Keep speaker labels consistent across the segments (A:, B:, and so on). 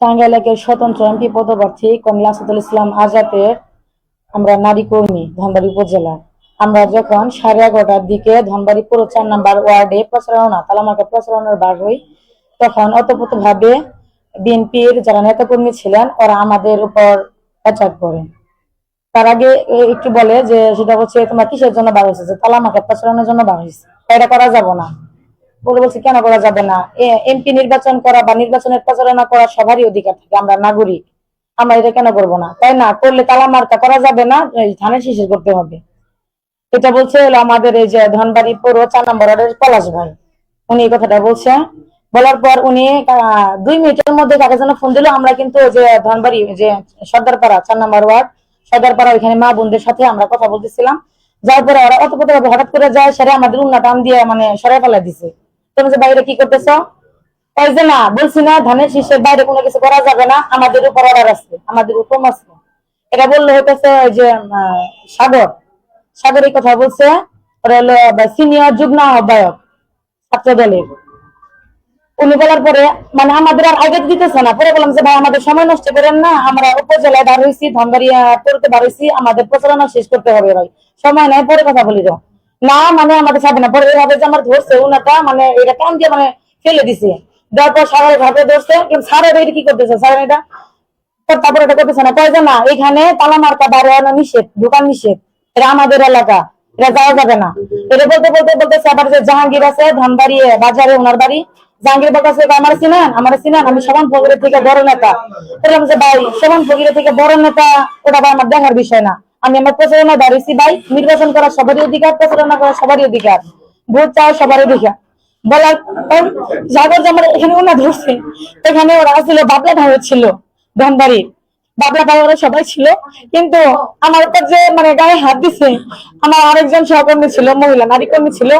A: টাঙ্গাইল একের স্বতন্ত্র এমপি পদপ্রার্থী কমলা আসাদুল ইসলাম আজাদের আমরা নারী কর্মী ধনবাড়ী উপজেলা। আমরা যখন 11:30টার দিকে ধনবাড়ী পুরো 4 নম্বর ওয়ার্ডে তালামার্কা প্রচারণার বার হই, তখন অতপ্রত ভাবে বিএনপির যারা নেতাকর্মী ছিলেন ওরা আমাদের উপর অ্যাটাক করে। তার আগে একটু বলে যে সেটা হচ্ছে তোমরা কিসের জন্য বার হয়েছে, যে তালামার্কা প্রচারণের জন্য বার হয়েছে, এটা করা যাবে না বলে বলছে। কেন করা যাবে না? এমপি নির্বাচন করা বা নির্বাচনের প্রচারণা করা সবারই অধিকার থাকে, আমরা নাগরিক, আমরা এটা কেন করবো না? তাই না করলে তালা মার্কা করা যাবে না, ধানের শীষের করতে হবে। এটা বলছে হলো আমাদের এই যে ধনবাড়ি পৌর 4 নম্বর ওয়ার্ডের পলাশ ভাই, উনি এই কথাটা বলছে। বলার পর উনি 2 মিনিটের মধ্যে কাকে যেন ফোন দিল। আমরা কিন্তু যে ধনবাড়ি যে সর্দারপাড়া 4 নম্বর ওয়ার্ড সর্দারপাড়া, ওইখানে মা বোনদের সাথে আমরা কথা বলতেছিলাম। যার পরে ওরা অতপ্রত হঠাৎ করে যায়, সেরে আমাদের উন্না টান দিয়ে মানে সরাই ফেলা দিছে। তুমি যে বাইরে কি করতেছ? তাই যে না বলছি না ধানের শীষের বাইরে কোনো কিছু করা যাবে না, আমাদের উপর অর্ডার আছে, আমাদের হুকুম আছে। এটা বললে হইতেছে ওই যে সাগর সাগর এই কথা বলছে। ওরা হলো সিনিয়র যুগ্ম আহ্বায়ক ছাত্র দলের। উনি বলার পরে মানে আমাদের আর আগে দিতেছে না। পরে বললাম যে ভাই আমাদের সময় নষ্ট করেন না, আমরা উপজেলায় বার হয়েছি, ধনবাড়ি পড়তে বার হয়েছি, আমাদের প্রচারণা শেষ করতে হবে ভাই, সময় নাই, পরে কথা বলি তো। না মানে আমাদের সাথে না। পরে এইভাবে যে আমার ধরছে উনাটা, মানে এটা কান দিয়ে মানে ফেলে দিছে। দেওয়ার পর সারের ভাবে ধরছে, কিন্তু সারের এটা কি করতেছে, সারের এটা তারপরে এটা করতেছে না। কয় যে না এখানে তালা মার্কা বার হওয়ানো নিষেধ, দোকান নিষেধ, এটা আমাদের এলাকা, এটা যাওয়া যাবে না। এটা বলতে বলতে বলতেছে আবার যে জাহাঙ্গীর আছে ধনবাড়ি বাজারে ওনার বাড়ি। জাহাঙ্গীর বলতেছে আমার চিনেন, আমি সমান ফকিরের থেকে বড় নেতা। বললাম যে ভাই সমান ফকিরের থেকে বড় নেতা ওটা ভাই আমার দেখার বিষয় না, আমি আমার প্রচারণা দাঁড়িয়েছি ভাই। নির্বাচন করা সবারই অধিকার, প্রচারণা করা সবারই অধিকার, ভোট চাওয়া সবারই অধিকার। বলার জাগর যে আমার এখানে ওনা ধরছে, এখানে ওরা ছিল বাবলা ভাই ছিল ধনবাড়ির, বাবলা ভাই ওরা সবাই ছিল। কিন্তু আমার উপর যে মানে গায়ে হাত দিছে, আমার আরেকজন সহকর্মী ছিল, মহিলা নারী কর্মী ছিল,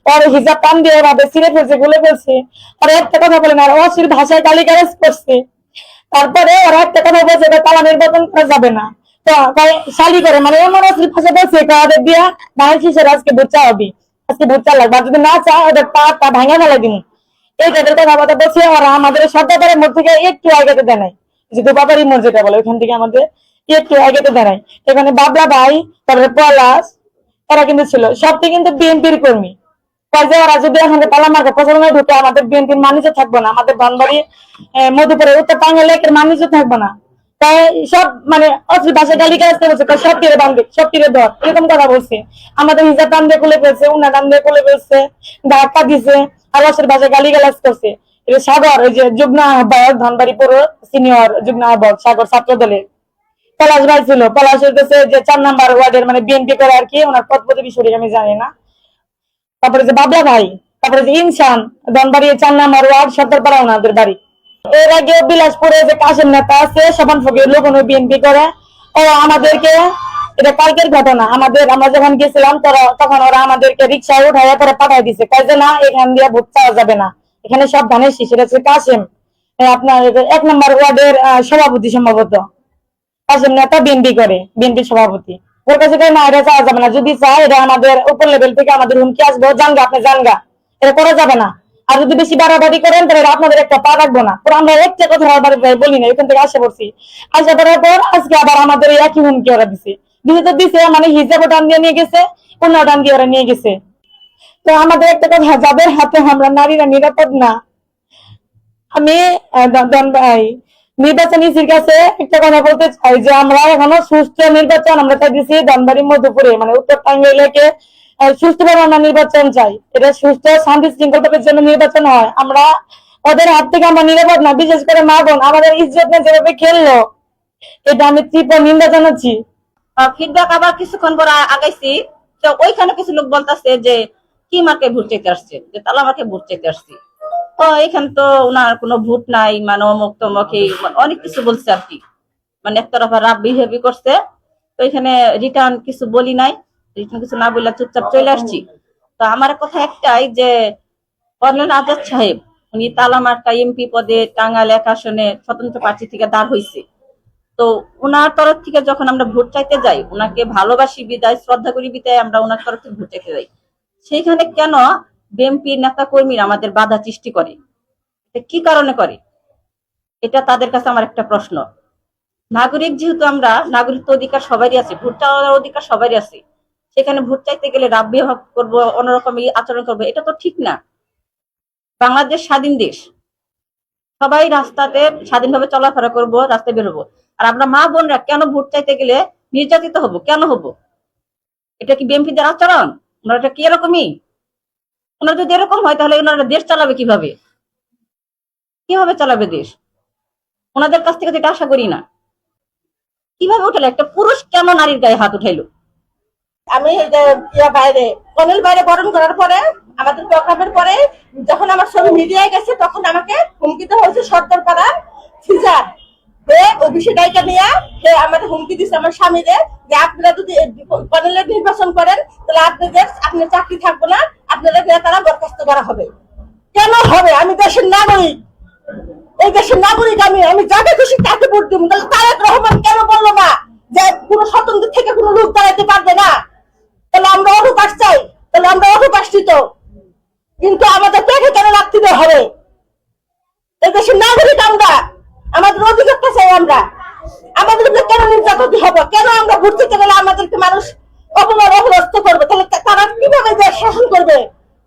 A: ওর হিজাব টান দিয়ে ওরা ছিঁড়ে ফেলছে, গুলে ফেলছে। আর একটা কথা বলে না, অশ্লীল ভাষায় গালিগালাজ করছে। তারপরে ওরা একটা কথা বলছে তারা নির্বাচন করা যাবে না, তো শালি করে মানে এমন অশ্লীল ভাষা বলছে কাদের দিয়া ধানের শীষের আজকে ভোট চা হবে, আজকে ভোট চা লাগবে, যদি না চা ওদের পা ভাঙা ফেলা দিন। এই তাদের কথাবার্তা বলছে। ওরা আমাদের সর্দারের মোড় থেকে একটু আগেতে দেয় নাই, যে দুবাবাড়ি মোড় যেটা বলে ওইখান থেকে আমাদের একটু আগেতে দেয় নাই। এখানে বাবলা ভাই, তারপরে পলাশ, এরা কিন্তু ছিল সবটি কিন্তু বিএনপির কর্মী। ওরা যদি এখন তালামার্কা প্রচারণায় ঢুকে আমাদের বিএনপির মানিজ্য থাকবো না, আমাদের ধনবাড়ি মধুপুরে উত্তর টাঙ্গাইল একের মানিজ্য থাকবো না। তাই সব মানে অশ্লীল ভাষায় গালি গালাজ বলছে, সব তীরে বান্ধবে, সব তীরে ধর, এরকম কথা বলছে। আমাদের হিজাব টান দিয়ে খুলে ফেলছে, উন্না টান দিয়ে খুলে ফেলছে, ধাক্কা দিছে, আর অশ্লীল ভাষায় গালি গালাজ করছে। এটা সাগর ওই যে যুগ্ম আহ্বায়ক ধনবাড়ি পৌর সিনিয়র যুগ্ম আহ্বায়ক সাগর ছাত্র দলের। পলাশ ভাই ছিল, পলাশ হইতেছে যে 4 নম্বর ওয়ার্ডের মানে বিএনপি করে আর কি, ওনার পদ পদবি সঠিক আমি জানি না। তারপরে যে বাবলা ভাই, তারপরে যে ইনসান ধনবাড়ি 4 নম্বর ওয়ার্ড সর্দারপাড়া ওনাদের বাড়ি। এর আগে বিলাসপুরে যে কাশেম নেতা আছে সবান ফকির লোক, উনি বিএনপি করে। ও আমাদেরকে, এটা কালকের ঘটনা, আমরা যখন গেছিলাম তখন ওরা আমাদেরকে রিক্সায় উঠাইয়া পরে পাঠাই দিছে, কাজ না এখান দিয়ে ভোট চাওয়া যাবে না, এখানে সব ধানের শীষ। এটা হচ্ছে কাশেম, আপনার 1 নম্বর ওয়ার্ডের সভাপতি সম্ভবত। কাশেম নেতা বিএনপি করে, বিএনপি সভাপতি। ওর কাছে না এটা চাওয়া যাবে না, যদি চায় এটা আমাদের উপর লেভেল থেকে আমাদের হুমকি আসবো, জানগা আপনি জানগা, এটা করা যাবে না। আর যদি বেশি বাড়াবাড়ি করেন তাহলে আপনাদের একটা পা রাখবো না। পুরো আমরা একটা কথা বলি না, এখান থেকে আসে পড়ছি। আসা পড়ার পর আজকে আবার আমাদের এই একই হুমকি ওরা দিছে, দিছে মানে হিজাবও টান দিয়ে নিয়ে গেছে, অন্য টান দিয়ে ওরা নিয়ে গেছে। তো আমাদের একটা কথা, যাদের হাতে আমরা নারীরা নিরাপদ না। আমি নির্বাচন ইসির কাছে একটা কথা বলতে চাই যে আমরা এখনো সুস্থ নির্বাচন আমরা চাইতেছি ধনবাড়ি মধুপুরে মানে উত্তর টাঙ্গাইলকে সুস্থভাবে আমরা নির্বাচন চাই। এটা সুস্থ শান্তি শৃঙ্খলার জন্য নির্বাচন হয়। আমরা ওদের হাত থেকে আমরা নিরাপদ না, বিশেষ করে মা বোন আমাদের ইজ্জত নিয়ে যেভাবে খেললো, এটা আমি তীব্র নিন্দা জানাচ্ছি।
B: ফিডব্যাক আবার কিছুক্ষণ পর আগাইছি, তো ওইখানে কিছু লোক বলতেছে যে কি মার্কে ভোট চাইতে আসছে, যে তালা মার্কে ভোট চাইতে আসছি। তো এখানে তো ওনার কোনো ভোট নাই, মানে অমুক তমুক অনেক কিছু বলছে আর কি, মানে একতরফা রাব বিহেভি করছে। তো এখানে রিটার্ন কিছু বলি নাই, রিটার্ন কিছু না বললে চুপচাপ চলে আসছি। তো আমার কথা একটাই যে কর্নেল আজাদ সাহেব উনি তালামার্কা এমপি পদে টাঙ্গাইল 1 আসনে স্বতন্ত্র প্রার্থী থেকে দাঁড় হয়েছে। তো উনার তরফ থেকে যখন আমরা ভোট চাইতে যাই, উনাকে ভালোবাসি বিদায়, শ্রদ্ধা করি বিদায় আমরা উনার তরফ থেকে ভোট চাইতে যাই, সেইখানে কেন বিএনপি নেতা কর্মীরা আমাদের বাধা সৃষ্টি করে? কি কারণে করে? এটা তাদের কাছে আমার একটা প্রশ্ন। নাগরিক যেহেতু আমরা, নাগরিক অধিকার সবারই আছে, ভোট চাওয়ার অধিকার সবারই আছে, সেখানে ভোট চাইতে গেলে রাব বিহেভ করবো, অন্যরকম আচরণ করবো, এটা তো ঠিক না। বাংলাদেশ স্বাধীন দেশ, সবাই রাস্তাতে স্বাধীনভাবে চলাফেরা করব, রাস্তায় বেরোবো। আর আমরা মা বোনরা কেন ভোট চাইতে গেলে নির্যাতিত হব, কেন হব? এটা কি বিএনপিদের আচরণ? ওনারা এটা কি এরকমই? ওনারা যদি এরকম হয় তাহলে ওনারা দেশ চালাবে কিভাবে? কিভাবে চালাবে দেশ? ওনাদের কাছ থেকে তো এটা আশা করি না। কিভাবে উঠালো? একটা পুরুষ কেন নারীর গায়ে হাত উঠাইলো?
C: আমি এই যে বাইরে কর্নেল বাইরে বরণ করার পরে, আমাদের প্রোগ্রামের পরে যখন আমার ছবি মিডিয়ায় গেছে, তখন আমাকে হুমকি দেওয়া হয়েছে সর্দার পাড়ার ফিজার ওই বিষয়টাকে নিয়ে সে আমাদের হুমকি দিচ্ছে আমার স্বামীরে, যে আপনারা যদি কর্নেলের নির্বাচন করেন তাহলে আপনার চাকরি থাকবে না, আপনাদের তারা বরখাস্ত করা হবে। কেন হবে? আমি দেশের নাগরিক, এই দেশের নাগরিক, আমি যাকে খুশি তাকে ভোট দিব। তাহলে তারেক রহমান কেন বললো না যে কোন স্বতন্ত্র থেকে কোনো লোক দাঁড়াতে পারবে না? তাহলে আমরা অটোপাস চাই, তাহলে আমরা অটোপাসিত, কিন্তু আমাদের পেটে কেন রাখতে হবে? এই দেশের নাগরিক আমরা, আমাদের অধিকারটা চাই আমরা। আমাদের কেন নির্যাতন হবে? কেন আমরা ভোট দিতে গেলে আমাদেরকে মানুষ অপরাস্ত করবে? তাহলে তারা কিভাবে দেশ শাসন করবে?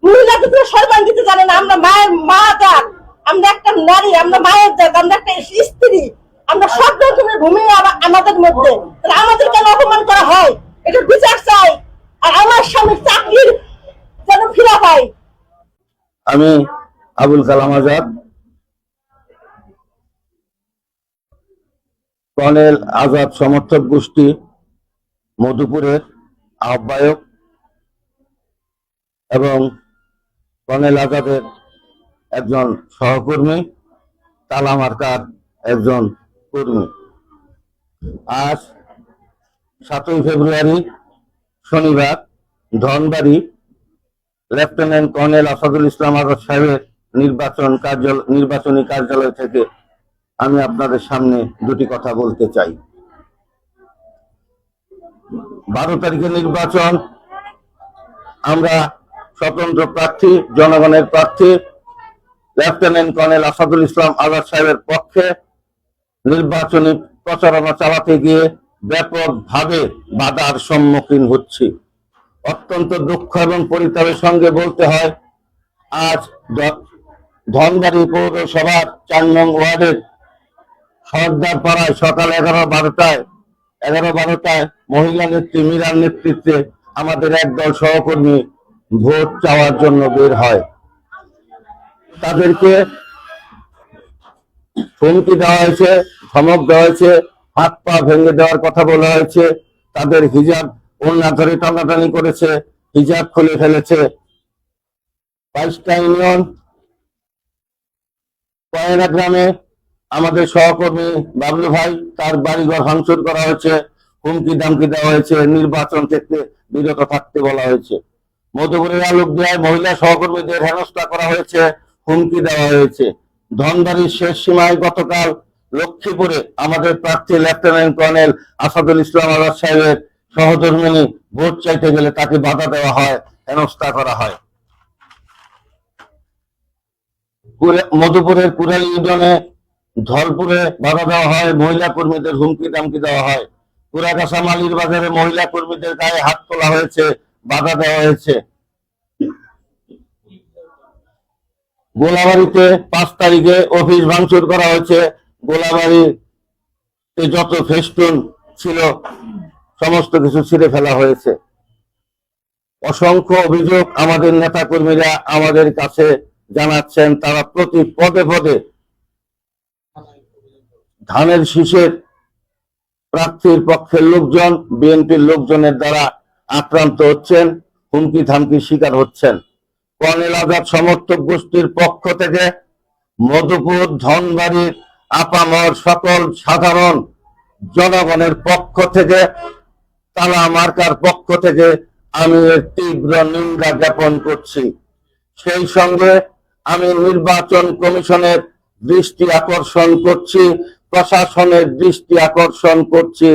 C: মহিলা কিন্তু সম্মান দিতে জানে না। আমরা মায়ের মা জাত, আমরা একটা নারী, আমরা মায়ের জাত, আমরা একটা স্ত্রী, আমরা সব রকমের ভূমি আমাদের মধ্যে। তাহলে আমাদের কেন অপমান করা হয়? এটা বিচার চাই। আর আমার স্বামীর চাকরির যেন ফিরা পাই।
D: আমি আবুল কালাম আজাদ, কর্নেল আজাদ সমর্থক গোষ্ঠী মধুপুরের আহ্বায়ক এবং কর্নেল আজাদের একজন সহকর্মী, তালা মার্কার একজন কর্মী। আজ 7ই ফেব্রুয়ারি শনিবার ধনবাড়ি লেফটেন্যান্ট কর্নেল আসাদুল ইসলাম আজাদ সাহেবের নির্বাচনী কার্যালয় থেকে আমি আপনাদের সামনে দুটি কথা বলতে চাই। 12 তারিখে নির্বাচন, আমরা স্বতন্ত্র প্রার্থী, জনগণের প্রার্থী লেফটেন্যান্ট কর্নেল আসাদুল ইসলাম আজাদ সাহেবের পক্ষে নির্বাচনী প্রচারণা চালাতে গিয়ে ব্যাপকভাবে বাধার সম্মুখীন হচ্ছি। অত্যন্ত দুঃখ এবং পরিতাপের সঙ্গে বলতে হয়, আজ ধনবাড়ি পৌরসভার 4 নং ওয়ার্ডের সর্দার পাড়ায় সকাল 11-12টায় মহিলা নেত্রী মীরার নেতৃত্বে আমাদের একদল সহকর্মী ভোট চাওয়ার জন্য বের হয়। তাদেরকে হুমকি দেওয়া হয়েছে, ধমক দেওয়া হয়েছে, হাত পা ভেঙে দেওয়ার কথা বলা হয়েছে, তাদের হিজাব ওড়না ধরে টানাটানি করেছে, হিজাব খুলে ফেলেছে। 22টা ইউনিয়ন কয়না গ্রামে আমাদের সহকর্মী বাবলু ভাই, তার বাড়িঘর ভাঙচুর করা হয়েছে, হুমকি দামকি দেওয়া হয়েছে, নির্বাচন থেকে বিরত থাকতে বলা হয়েছে। মধুপুরের আলোকদিয়ায় মহিলা সহকর্মীদের হেনস্থা করা হয়েছে, হুমকি দেওয়া হয়েছে। ধনবাড়ির শেষ সীমায় গতকাল লক্ষ্মীপুরে আমাদের প্রার্থী লেফটেন্যান্ট কর্নেল আসাদুল ইসলাম আজাদ সাহেবের সহধর্মিনী ভোট চাইতে গেলে তাকে বাধা দেওয়া হয়, হেনস্থা করা হয়। মধুপুরের কুড়াল ইউনিয়নে ধলপুরে বাধা দেওয়া হয়, মহিলা কর্মীদের হুমকি দামকি দেওয়া হয়। পুরাগাছা মালির বাজারে মহিলা কর্মীদের গায়ে হাত তোলা হয়েছে, বাধা দেওয়া হয়েছে। গোলাবাড়িতে 5 তারিখে অফিস ভাঙচুর করা হয়েছে, গোলাবাড়িতে যত ফেস্টুন ছিল সমস্ত কিছু ছিঁড়ে ফেলা হয়েছে। অসংখ্য অভিযোগ আমাদের নেতা কর্মীরা আমাদের কাছে জানাচ্ছেন, তারা প্রতি পদে পদে ধানের শীষের প্রার্থীর পক্ষের লোকজন বিএনপির লোকজনের দ্বারা আক্রান্ত হচ্ছেন, হুমকি ধামকির শিকার হচ্ছেন। কর্নেল আজাদ সমর্থক গোষ্ঠীর পক্ষ থেকে মধুপুর ধনবাড়ির আপামর সকল সাধারণ জনগণের পক্ষ থেকে, তালা মার্কার পক্ষ থেকে আমি এর তীব্র নিন্দা জ্ঞাপন করছি। সেই সঙ্গে আমি নির্বাচন কমিশনের দৃষ্টি আকর্ষণ করছি, প্রশাসনের দৃষ্টি আকর্ষণ করছি,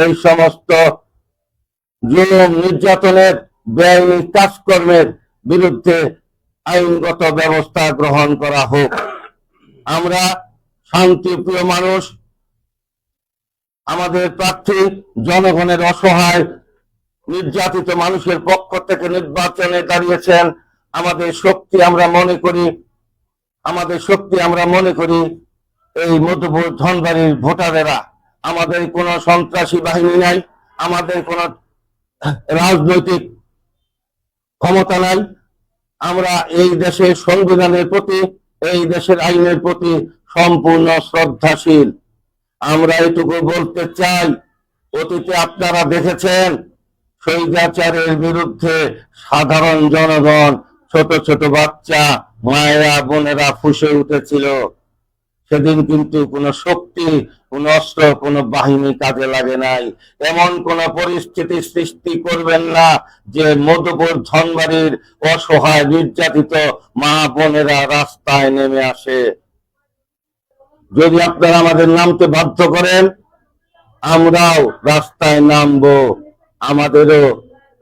D: এই সমস্ত জুলুম নির্যাতনের বেআইনি কাজকর্মের বিরুদ্ধে আইনগত ব্যবস্থা গ্রহণ করা হোক। আমরা শান্তিপ্রিয় মানুষ, আমাদের প্রার্থী জনগণের অসহায় নির্যাতিত মানুষের পক্ষ থেকে নির্বাচনে দাঁড়িয়েছেন। আমাদের শক্তি আমরা মনে করি এই মধুপুর ধনবাড়ির ভোটারেরা। আমাদের কোনো সন্ত্রাসী বাহিনী নাই, আমাদের কোনো রাজনৈতিক ক্ষমতা নাই। আমরা এই দেশের সংবিধানের প্রতি, এই দেশের আইনের প্রতি সম্পূর্ণ শ্রদ্ধাশীল। আমরা এটুকু বলতে চাই, অতীতে আপনারা দেখেছেন স্বৈরাচারের বিরুদ্ধে সাধারণ জনগণ, ছোট ছোট বাচ্চা, মায়েরা, বোনেরা ফুঁসে উঠেছিল। সেদিন কিন্তু কোনো শক্তি, কোনো অস্ত্র, কোনো বাহিনী কাজে লাগে নাই। এমন কোন পরিস্থিতি সৃষ্টি করবেন না যে মধুপুর ধনবাড়ির অসহায় নির্যাতিত মা বোনেরা রাস্তায় নেমে আসে। যদি আপনারা আমাদের নামতে বাধ্য করেন, আমরাও রাস্তায় নামবো। আমাদেরও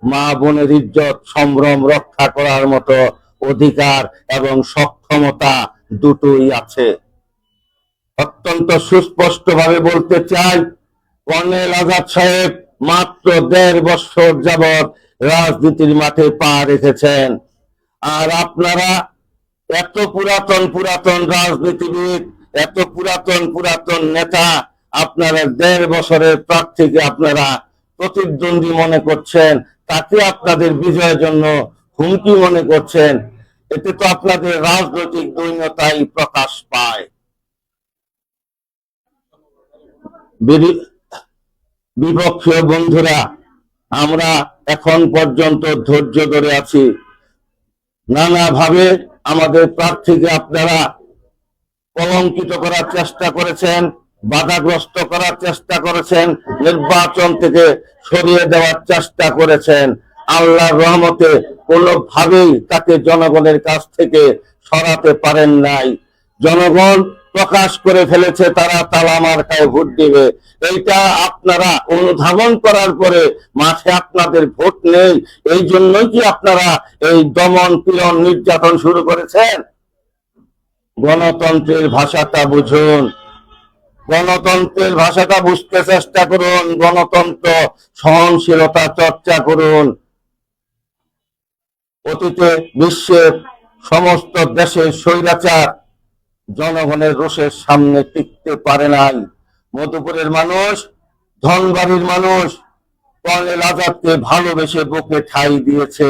D: মা বোনের ইজ্জত সম্ভ্রম রক্ষা করার মতো অধিকার এবং সক্ষমতা দুটোই আছে। অত্যন্ত সুস্পষ্ট ভাবে বলতে চাই, কর্নেল আজাদ সাহেব মাত্র 1.5 বছর যাবৎ রাজনীতির মাঠে পা রেখেছেন। আর আপনারা এত পুরাতন রাজনীতিবিদ, এত পুরাতন নেতা, আপনারা 1.5 বছরের প্রার্থীকে আপনারা প্রতিদ্বন্দ্বী মনে করছেন, তাকে আপনাদের বিজয়ের জন্য হুমকি মনে করছেন। এতে তো আপনাদের রাজনৈতিক দৈন্যতাই প্রকাশ পায়। বিপক্ষীয় বন্ধুরা, আমরা এখন পর্যন্ত ধৈর্য ধরে আছি। নানাভাবে আমাদের প্রার্থীকে আপনারা কলঙ্কিত করার চেষ্টা করেছেন, বাধাগ্রস্ত করার চেষ্টা করেছেন, নির্বাচন থেকে সরিয়ে দেওয়ার চেষ্টা করেছেন। আল্লাহর রহমতে কোনোভাবেই তাকে জনগণের কাছ থেকে সরাতে পারেন নাই। জনগণ প্রকাশ করে ফেলেছে তারা তালা মার্কায় ভোট দিবে। এইটা আপনারা অনুধাবন করার পরে মাঠে আপনাদের ভোট নেই, এই জন্যই কি আপনারা এই দমন পীড়ন নির্যাতন শুরু করেছেন? গণতন্ত্রের ভাষাটা বুঝুন, গণতন্ত্রের ভাষাটা বুঝতে চেষ্টা করুন, গণতন্ত্র সহনশীলতা চর্চা করুন। অতীতে বিশ্বের সমস্ত দেশের স্বৈরাচার জনগণের রোষের সামনে টিকতে পারে নাই। মধুপুরের মানুষ, ধনবাড়ির মানুষ কর্নেল আজাদকে ভালোবেসে বুকে ঠাঁই দিয়েছে,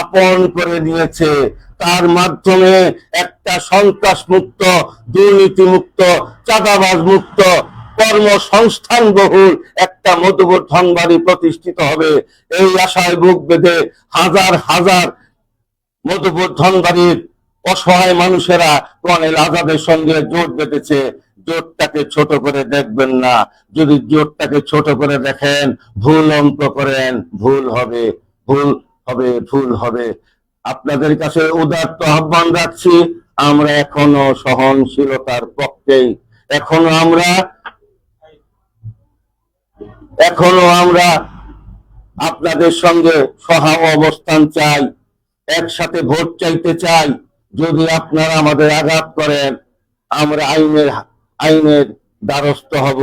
D: আপন করে নিয়েছে। তার মাধ্যমে একটা সন্ত্রাস মুক্ত, দুর্নীতি মুক্ত, চাঁদাবাজ মুক্ত, কর্মসংস্থান বহুল একটা মধুপুর ধনবাড়ি প্রতিষ্ঠিত হবে। এই আশায় বুক বেঁধে হাজার হাজার মধুপুর ধনবাড়ির অসহায় মানুষেরা কর্নেল আজাদের সঙ্গে জোট বেঁধেছে। জোটটাকে ছোট করে দেখবেন না। যদি জোটটাকে ছোট করে দেখেন, ভুল অঙ্ক করেন, ভুল হবে। আপনাদের কাছে উদাত্ত আহ্বান রাখছি, আমরা এখনো সহনশীলতার পক্ষেই, এখনো আমরা আপনাদের সঙ্গে সহা অবস্থান চাই, একসাথে ভোট চাইতে চাই। যদি আপনারা আমাদের আঘাত করেন, আমরা আইনের দ্বারস্থ হব।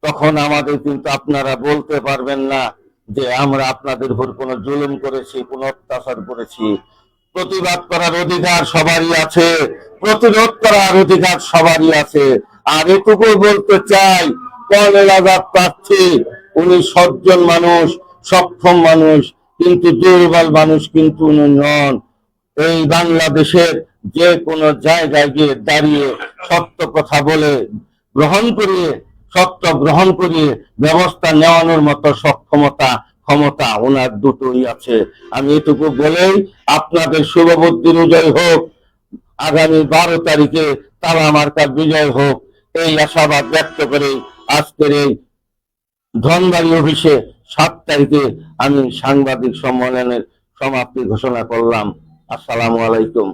D: তখন আমাদের কিন্তু আপনারা বলতে পারবেন না যে আমরা আপনাদের উপর কোনো জুলুম করেছি, কোনো অত্যাচার করেছি। প্রতিবাদ করার অধিকার সবারই আছে, প্রতিরোধ করার অধিকার সবারই আছে। আর এটুকু বলতে চাই, কর্নেল আজাদ প্রার্থী, উনি সজ্জন মানুষ, সক্ষম মানুষ, কিন্তু দুর্বল মানুষ কিন্তু উনি নন। এই বাংলাদেশের যে কোনো জায়গায় গিয়ে দাঁড়িয়ে সত্য কথা বলে সত্য গ্রহণ করিয়ে ব্যবস্থা নেওয়ানোর মতো ক্ষমতা ওনার দুটোই আছে। আমি এটুকু বলেই আপনাদের শুভ বুদ্ধির উদয় হোক, আগামী 12 তারিখে তালা মার্কার বিজয় হোক, এই আশাবাদ ব্যক্ত করে আজকের এই ধনবাড়ি অফিসে 7 তারিখে আমি সাংবাদিক সম্মেলনের সমাপ্তি ঘোষণা করলাম। আসসালামু আলাইকুম।